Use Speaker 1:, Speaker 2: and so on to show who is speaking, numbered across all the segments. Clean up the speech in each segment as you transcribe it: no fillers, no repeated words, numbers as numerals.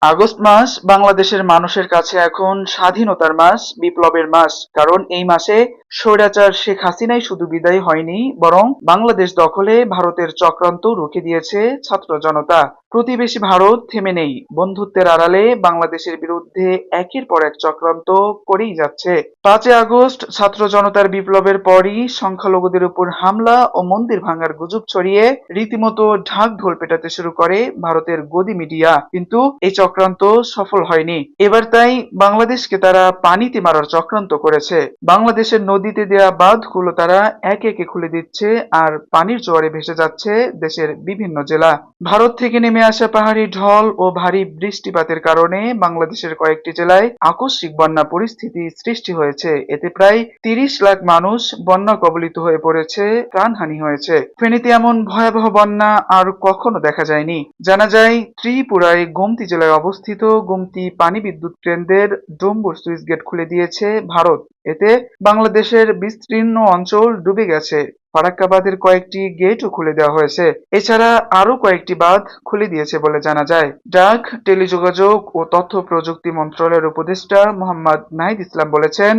Speaker 1: August মাস বাংলাদেশের মানুষের কাছে এখন স্বাধীনতার মাস, বিপ্লবের মাস। কারণ এই মাসে স্বৈরাচার শেখ হাসিনাই শুধু বিদায় হয়নি, বরং বাংলাদেশ দখলে ভারতের চক্রান্ত রুখে দিয়েছে ছাত্র জনতা। প্রতিবেশী ভারত থেমে নেই, বন্ধুত্বের আড়ালে বাংলাদেশের বিরুদ্ধে একের পর এক চক্রান্ত করেই যাচ্ছে। 5ই আগস্ট ছাত্র জনতার বিপ্লবের পরই সংখ্যালঘুদের উপর হামলা ও মন্দির ভাঙার গুজব ছড়িয়ে রীতিমতো ঢাক ঢোল পেটাতে শুরু করে ভারতের গদি মিডিয়া। কিন্তু এই চক্রান্ত সফল হয়নি। এবার তাই বাংলাদেশকে তারা পানিতে মারার চক্রান্ত করেছে। বাংলাদেশের নদীতে দেয়া বাঁধগুলো তারা একে একে খুলে দিচ্ছে, আর পানির জোয়ারে ভেসে যাচ্ছে দেশের বিভিন্ন জেলা। ভারত থেকে নেমে আসা পাহাড়ি ঢল ও ভারী বৃষ্টিপাতের কারণে বাংলাদেশের কয়েকটি জেলায় আকস্মিক বন্যা পরিস্থিতি সৃষ্টি হয়েছে। এতে প্রায় 30 লাখ মানুষ বন্যা কবলিত হয়ে পড়েছে, প্রাণহানি হয়েছে। ফেনীতে এমন ভয়াবহ বন্যা আর কখনো দেখা যায়নি। জানা যায় ত্রিপুরায় গোমতী জেলায় অবস্থিত গোমতী পানি বিদ্যুৎ কেন্দ্রের ডম্বুর সুইচ গেট খুলে দিয়েছে ভারত। এতে বাংলাদেশের বিস্তীর্ণ অঞ্চল ডুবে গেছে। ফারাক্কা বাঁধের কয়েকটি গেটও খুলে দেওয়া হয়েছে। এছাড়া আরো কয়েকটি বাঁধ খুলে দিয়েছে বলে জানা যায়। ডাক, টেলিযোগাযোগ ও তথ্য প্রযুক্তি মন্ত্রণালয়ের উপদেষ্টা মোহাম্মদ নাহিদ ইসলাম বলেছেন,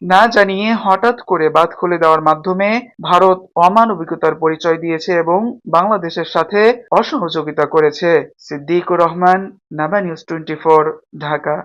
Speaker 1: না জানিয়ে হঠাৎ করে বাঁধ খুলে দেওয়ার মাধ্যমে ভারত অমানবিকতার পরিচয় দিয়েছে এবং বাংলাদেশের সাথে অসহযোগিতা করেছে। সিদ্দিকুর রহমান, নাবা নিউজ 24, ঢাকা।